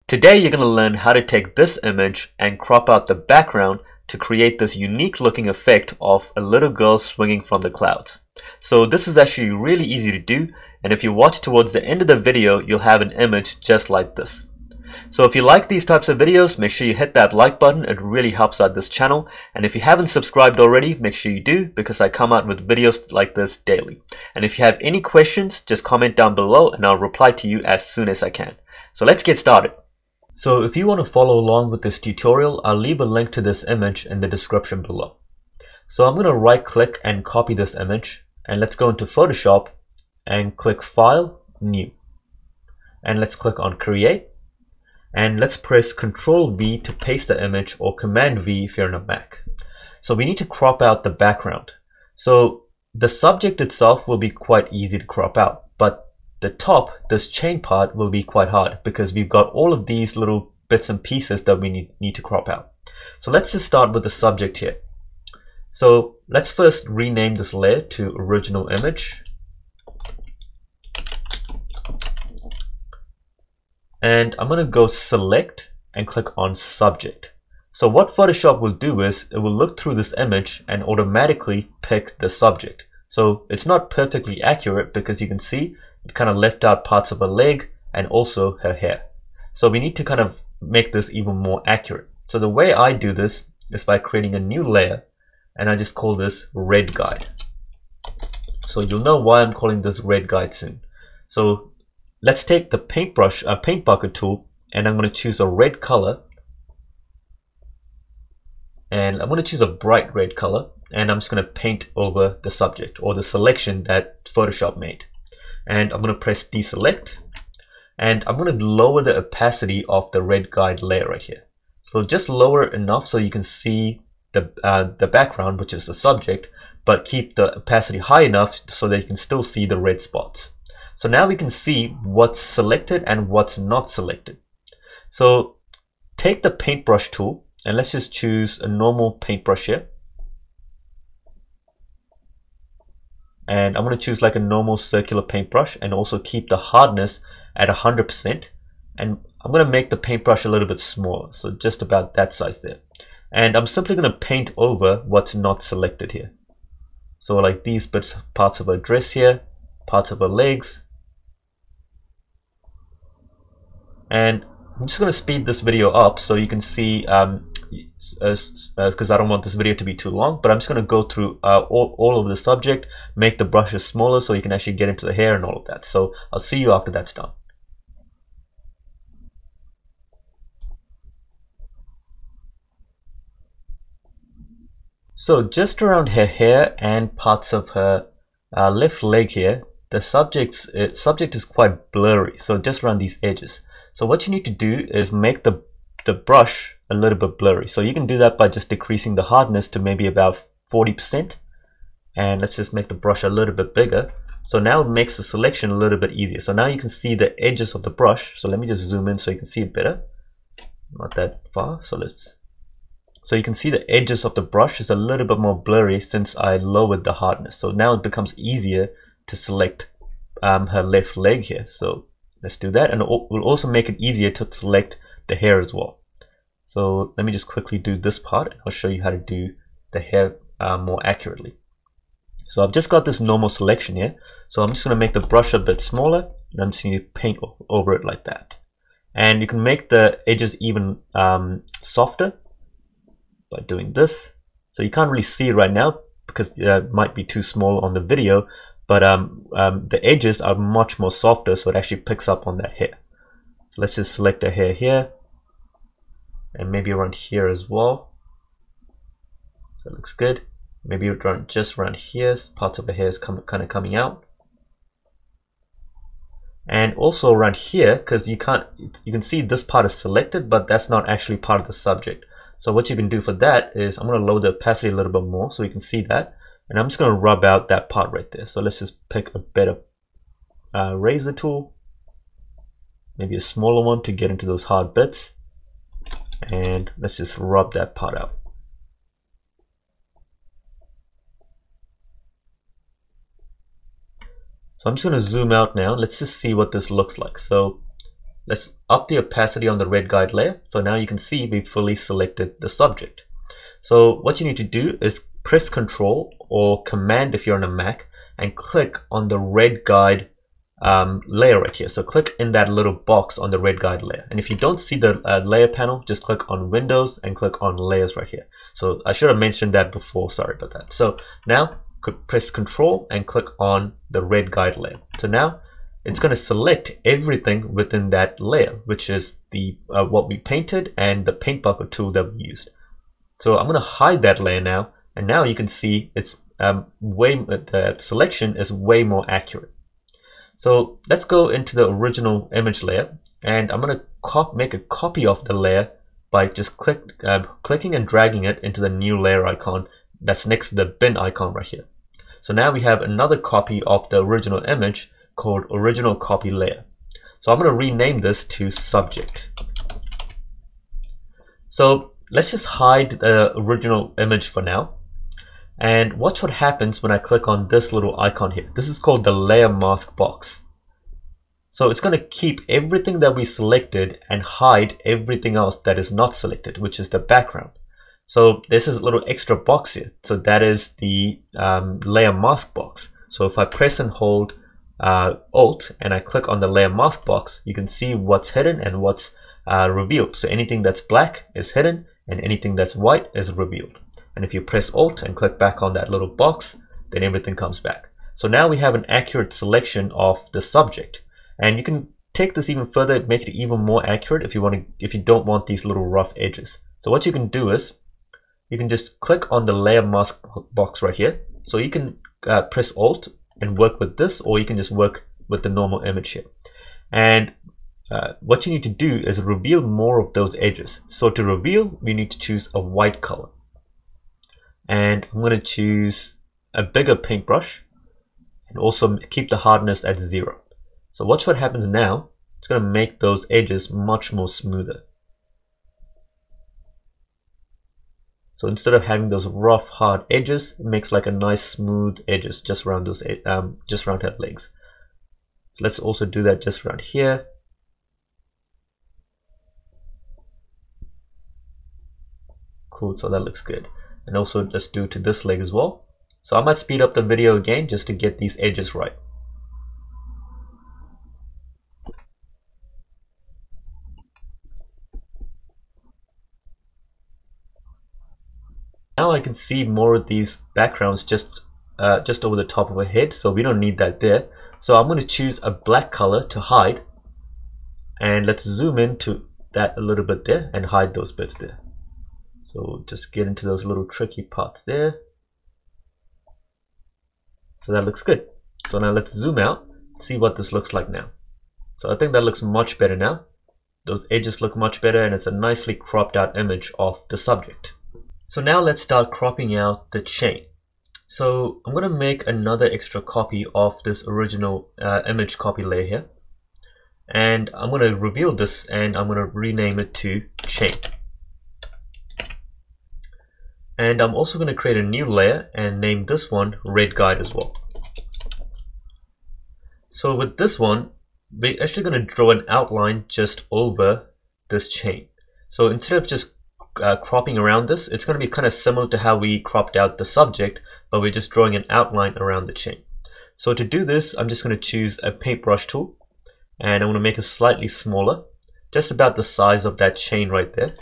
Today you're going to learn how to take this image and crop out the background to create this unique looking effect of a little girl swinging from the clouds. So this is actually really easy to do, and if you watch towards the end of the video you'll have an image just like this. So if you like these types of videos, make sure you hit that like button. It really helps out this channel, and if you haven't subscribed already, make sure you do, because I come out with videos like this daily. And if you have any questions, just comment down below and I'll reply to you as soon as I can. So let's get started. So if you want to follow along with this tutorial, I'll leave a link to this image in the description below. So I'm going to right click and copy this image, and let's go into Photoshop and click File, New. And let's click on Create, and let's press Ctrl V to paste the image, or Command V if you're on a Mac. So we need to crop out the background. So the subject itself will be quite easy to crop out, but the top, this chain part, will be quite hard because we've got all of these little bits and pieces that we need to crop out. So let's just start with the subject here. So let's first rename this layer to original image. And I'm going to go select and click on subject. So what Photoshop will do is it will look through this image and automatically pick the subject. So it's not perfectly accurate because you can see it kind of left out parts of her leg and also her hair. So we need to kind of make this even more accurate. So the way I do this is by creating a new layer, and I just call this red guide. So you'll know why I'm calling this red guide soon. So let's take the paint bucket tool, and I'm going to choose a red color, and I'm going to choose a bright red color, and I'm just going to paint over the subject or the selection that Photoshop made. And I'm going to press deselect, and I'm going to lower the opacity of the red guide layer right here. So just lower it enough so you can see the background, which is the subject, but keep the opacity high enough so that you can still see the red spots. So now we can see what's selected and what's not selected. So take the paintbrush tool, and let's just choose a normal paintbrush here. And I'm going to choose like a normal circular paintbrush, and also keep the hardness at 100%. And I'm going to make the paintbrush a little bit smaller, so just about that size there. And I'm simply going to paint over what's not selected here. So like these parts of her dress here, parts of her legs. And I'm just going to speed this video up so you can see, because I don't want this video to be too long, but I'm just going to go through all of the subject, make the brushes smaller so you can actually get into the hair and all of that. So I'll see you after that's done. So just around her hair and parts of her left leg here, the subject is quite blurry, so just around these edges. So what you need to do is make the brush a little bit blurry. So you can do that by just decreasing the hardness to maybe about 40%. And let's just make the brush a little bit bigger. So now it makes the selection a little bit easier. So now you can see the edges of the brush. So let me just zoom in so you can see it better. Not that far. So you can see the edges of the brush is a little bit more blurry since I lowered the hardness. So now it becomes easier to select her left leg here. So let's do that, and we'll also make it easier to select the hair as well. So let me just quickly do this part, and I'll show you how to do the hair more accurately. So I've just got this normal selection here, so I'm just going to make the brush a bit smaller, and I'm just going to paint over it like that. And you can make the edges even softer by doing this. So you can't really see it right now because it might be too small on the video, but the edges are much more softer, so it actually picks up on that hair. So let's just select the hair here, and maybe around here as well. So it looks good. Maybe just around here, parts of the hair is kind of coming out. And also around here, because you can see this part is selected, but that's not actually part of the subject. So what you can do for that is I'm going to lower the opacity a little bit more so you can see that. And I'm just going to rub out that part right there. So let's just pick a better razor tool, maybe a smaller one to get into those hard bits, and let's just rub that part out. So I'm just going to zoom out now. Let's just see what this looks like. So let's up the opacity on the red guide layer. So now you can see we've fully selected the subject. So what you need to do is press Control or Command if you're on a Mac and click on the red guide layer right here. So click in that little box on the red guide layer. And if you don't see the layer panel, just click on Windows and click on Layers right here. So I should have mentioned that before, sorry about that. So now press Control and click on the red guide layer. So now it's going to select everything within that layer, which is the what we painted and the paint bucket tool that we used. So I'm going to hide that layer now, and now you can see it's the selection is way more accurate. So let's go into the original image layer, and I'm going to make a copy of the layer by just clicking and dragging it into the new layer icon that's next to the bin icon right here. So now we have another copy of the original image called original copy layer. So I'm going to rename this to subject. So let's just hide the original image for now. And watch what happens when I click on this little icon here. This is called the layer mask box. So it's going to keep everything that we selected and hide everything else that is not selected, which is the background. So this is a little extra box here. So that is the layer mask box. So if I press and hold Alt and I click on the layer mask box, you can see what's hidden and what's revealed. So anything that's black is hidden and anything that's white is revealed. And if you press Alt and click back on that little box, then everything comes back. So now we have an accurate selection of the subject. And you can take this even further, make it even more accurate if you don't want these little rough edges. So what you can do is you can just click on the layer mask box right here. So you can press Alt and work with this, or you can just work with the normal image here. And what you need to do is reveal more of those edges. So to reveal, we need to choose a white color. And I'm going to choose a bigger paintbrush and also keep the hardness at 0. So watch what happens now. It's going to make those edges much more smoother. So instead of having those rough, hard edges, it makes like a nice smooth edges just around those, just around her legs. So let's also do that just around here. Cool, so that looks good. And also just do to this leg as well. So I might speed up the video again just to get these edges right. Now I can see more of these backgrounds just over the top of her head, so we don't need that there. So I'm going to choose a black color to hide, and let's zoom into that a little bit there and hide those bits there. So just get into those little tricky parts there. So that looks good. So now let's zoom out, see what this looks like now. So I think that looks much better now. Those edges look much better, and it's a nicely cropped out image of the subject. So now let's start cropping out the chain. So I'm going to make another extra copy of this original image copy layer here. And I'm going to reveal this and I'm going to rename it to chain. And I'm also going to create a new layer and name this one red guide as well. So with this one, we're actually going to draw an outline just over this chain. So instead of just cropping around this, it's going to be kind of similar to how we cropped out the subject, but we're just drawing an outline around the chain. So to do this, I'm just going to choose a paintbrush tool, and I'm going to make it slightly smaller, just about the size of that chain right there.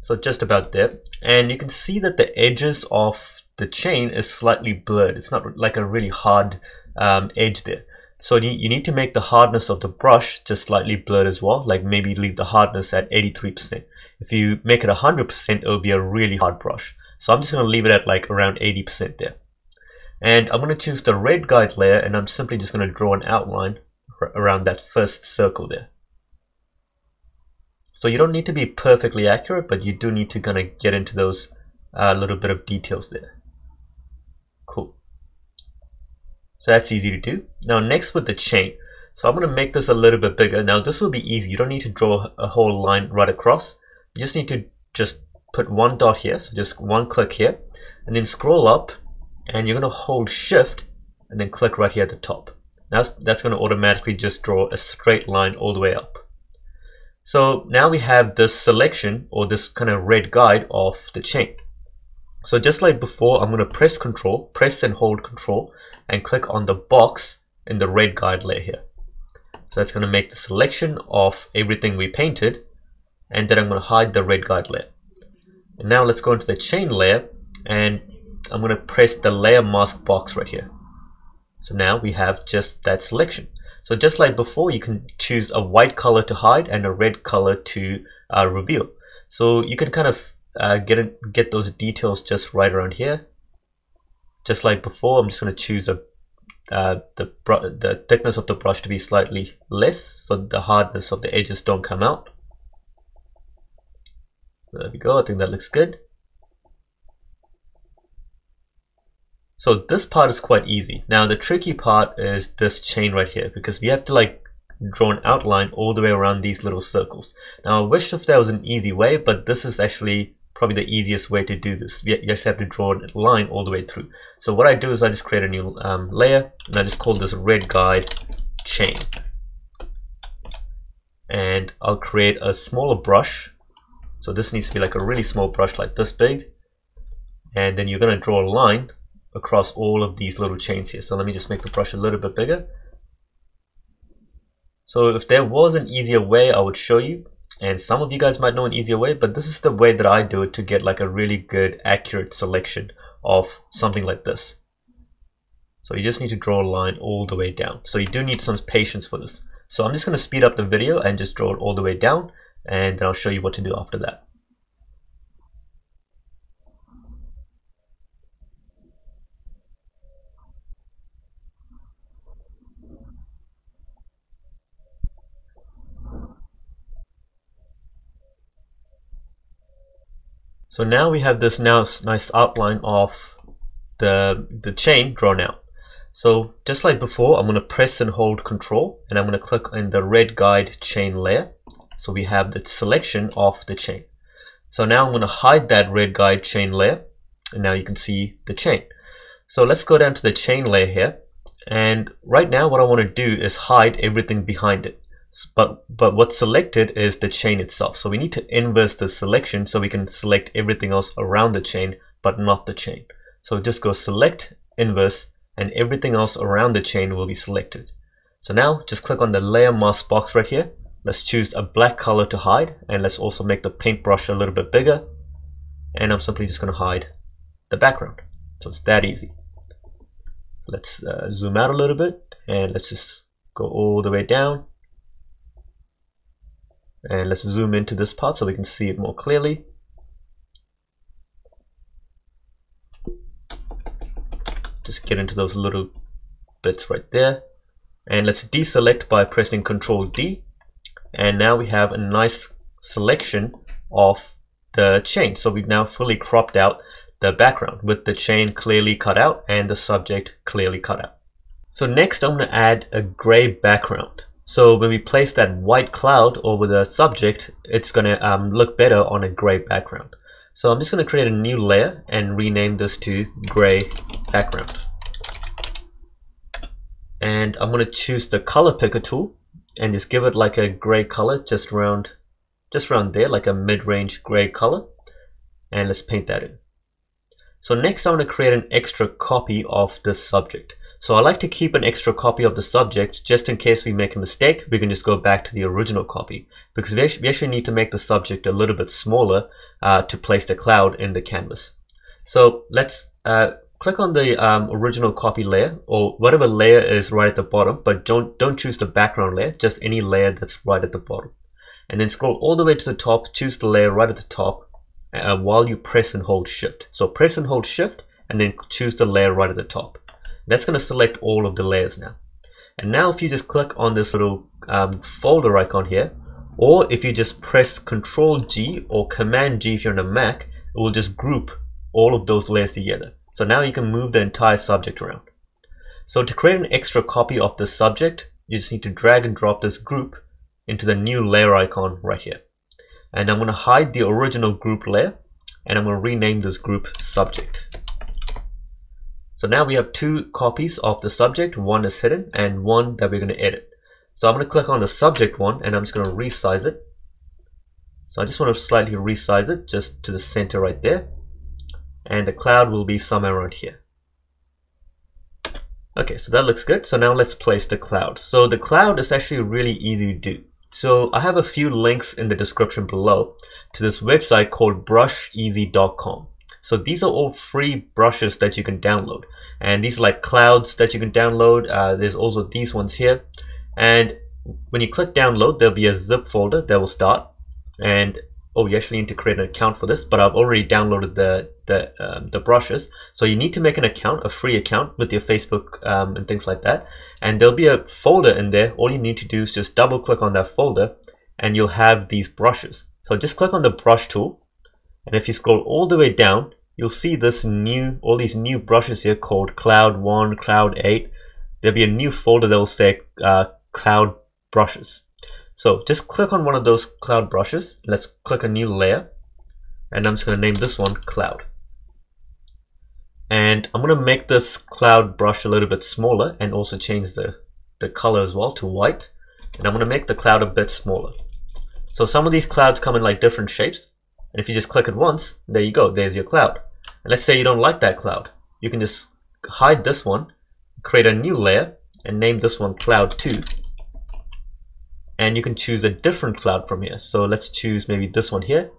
So just about there. And you can see that the edges of the chain is slightly blurred. It's not like a really hard edge there. So you need to make the hardness of the brush just slightly blurred as well, like maybe leave the hardness at 83%. If you make it 100%, it will be a really hard brush. So I'm just going to leave it at like around 80% there. And I'm going to choose the red guide layer, and I'm simply just going to draw an outline around that first circle there. So you don't need to be perfectly accurate, but you do need to kind of get into those little bit of details there. Cool. So that's easy to do. Now next with the chain. So I'm going to make this a little bit bigger. Now this will be easy. You don't need to draw a whole line right across. You just need to just put one dot here. So just one click here, and then scroll up, and you're going to hold shift and then click right here at the top. Now that's going to automatically just draw a straight line all the way up. So now we have this selection or this kind of red guide of the chain. So just like before, I'm going to press and hold Control and click on the box in the red guide layer here. So that's going to make the selection of everything we painted, and then I'm going to hide the red guide layer. And now let's go into the chain layer, and I'm going to press the layer mask box right here. So now we have just that selection. So just like before, you can choose a white color to hide and a red color to reveal. So you can kind of get those details just right around here. Just like before, I'm just going to choose the thickness of the brush to be slightly less, so the hardness of the edges don't come out. There we go. I think that looks good. So this part is quite easy. Now the tricky part is this chain right here, because we have to like draw an outline all the way around these little circles. Now I wish if there was an easy way, but this is actually probably the easiest way to do this. You just have to draw a line all the way through. So what I do is I just create a new layer, and I just call this red guide chain. And I'll create a smaller brush. So this needs to be like a really small brush, like this big. And then you're going to draw a line across all of these little chains here. So let me just make the brush a little bit bigger. So if there was an easier way, I would show you. And some of you guys might know an easier way, but this is the way that I do it to get like a really good, accurate selection of something like this. So you just need to draw a line all the way down. So you do need some patience for this. So I'm just going to speed up the video and just draw it all the way down, and then I'll show you what to do after that. So now we have this nice outline of the chain drawn out. So just like before, I'm going to press and hold Control, and I'm going to click on the red guide chain layer. So we have the selection of the chain. So now I'm going to hide that red guide chain layer, and now you can see the chain. So let's go down to the chain layer here, and right now what I want to do is hide everything behind it. But what's selected is the chain itself. So we need to inverse the selection so we can select everything else around the chain, but not the chain. So just go select, inverse, and everything else around the chain will be selected. So now just click on the layer mask box right here. Let's choose a black color to hide, and let's also make the paintbrush a little bit bigger. And I'm simply just going to hide the background. So it's that easy. Let's zoom out a little bit, and let's just go all the way down. And let's zoom into this part so we can see it more clearly. Just get into those little bits right there. And let's deselect by pressing Ctrl D. And now we have a nice selection of the chain. So we've now fully cropped out the background with the chain clearly cut out and the subject clearly cut out. So next I'm going to add a gray background. So when we place that white cloud over the subject, it's going to look better on a gray background. So I'm just going to create a new layer and rename this to gray background. And I'm going to choose the color picker tool and just give it like a gray color just around there, like a mid-range gray color. And let's paint that in. So next I'm going to create an extra copy of this subject. So I like to keep an extra copy of the subject just in case we make a mistake. We can just go back to the original copy, because we actually need to make the subject a little bit smaller to place the cloud in the canvas. So let's click on the original copy layer, or whatever layer is right at the bottom, but don't choose the background layer, just any layer that's right at the bottom. And then scroll all the way to the top, choose the layer right at the top while you press and hold Shift. So press and hold Shift and then choose the layer right at the top. That's going to select all of the layers now. And now if you just click on this little folder icon here, or if you just press Ctrl G or Command G if you're on a Mac, it will just group all of those layers together. So now you can move the entire subject around. So to create an extra copy of this subject, you just need to drag and drop this group into the new layer icon right here. And I'm going to hide the original group layer, and I'm going to rename this group subject. So now we have two copies of the subject, one is hidden and one that we're going to edit. So I'm going to click on the subject one, and I'm just going to resize it. So I just want to slightly resize it just to the center right there. And the cloud will be somewhere around here. Okay, so that looks good. So now let's place the cloud. So the cloud is actually really easy to do. So I have a few links in the description below to this website called brusheasy.com. So these are all free brushes that you can download. And these are like clouds that you can download. There's also these ones here. And when you click download, there'll be a zip folder that will start. And oh, you actually need to create an account for this, but I've already downloaded the brushes. So you need to make an account, a free account with your Facebook and things like that. And there'll be a folder in there. All you need to do is just double click on that folder and you'll have these brushes. So just click on the brush tool. And if you scroll all the way down, you'll see all these new brushes here called Cloud 1, Cloud 8. There'll be a new folder that will say Cloud Brushes. So just click on one of those cloud brushes. Let's click a new layer. And I'm just going to name this one Cloud. And I'm going to make this cloud brush a little bit smaller and also change the color as well to white. And I'm going to make the cloud a bit smaller. So some of these clouds come in like different shapes. And if you just click it once, there you go, there's your cloud. And let's say you don't like that cloud. You can just hide this one, create a new layer, and name this one Cloud 2. And you can choose a different cloud from here. So let's choose maybe this one here.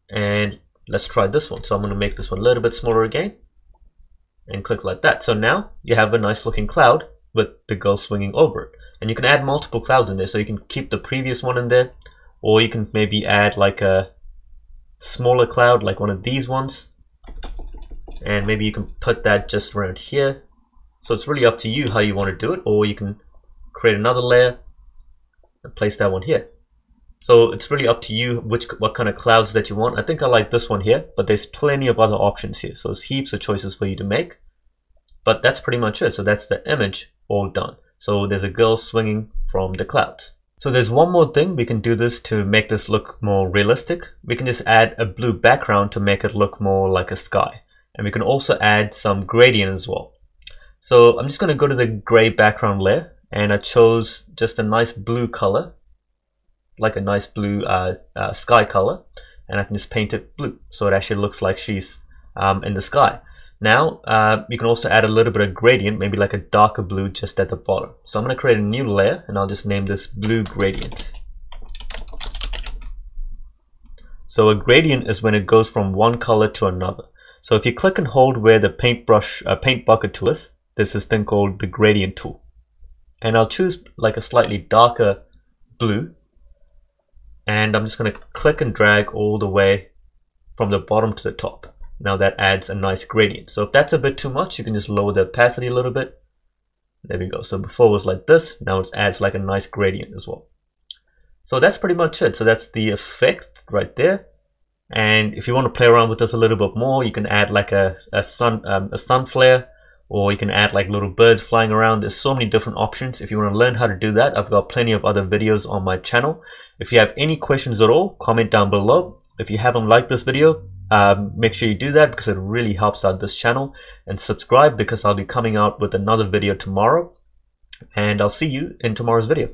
And let's try this one. So I'm going to make this one a little bit smaller again. And click like that. So now you have a nice looking cloud with the girl swinging over it. And you can add multiple clouds in there. So you can keep the previous one in there. Or you can maybe add like a smaller cloud, like one of these ones. And maybe you can put that just around here. So it's really up to you how you want to do it. Or you can create another layer and place that one here. So it's really up to you what kind of clouds that you want. I think I like this one here, but there's plenty of other options here. So there's heaps of choices for you to make. But that's pretty much it. So that's the image all done. So there's a girl swinging from the clouds. So there's one more thing. We can do this to make this look more realistic. We can just add a blue background to make it look more like a sky. And we can also add some gradient as well. So I'm just going to go to the gray background layer. And I chose just a nice blue color, like a nice blue sky color, and I can just paint it blue so it actually looks like she's in the sky. Now you can also add a little bit of gradient, maybe like a darker blue just at the bottom. So I'm going to create a new layer and I'll just name this Blue Gradient. So a gradient is when it goes from one color to another. So if you click and hold where the paint bucket tool is, there's this thing called the gradient tool. And I'll choose like a slightly darker blue. And I'm just going to click and drag all the way from the bottom to the top. Now that adds a nice gradient. So if that's a bit too much, you can just lower the opacity a little bit. There we go. So before it was like this, now it adds like a nice gradient as well. So that's pretty much it. So that's the effect right there. And if you want to play around with this a little bit more, you can add like a sun flare. Or you can add like little birds flying around. There's so many different options. If you want to learn how to do that, I've got plenty of other videos on my channel. If you have any questions at all, comment down below. If you haven't liked this video, make sure you do that because it really helps out this channel. And subscribe because I'll be coming out with another video tomorrow. And I'll see you in tomorrow's video.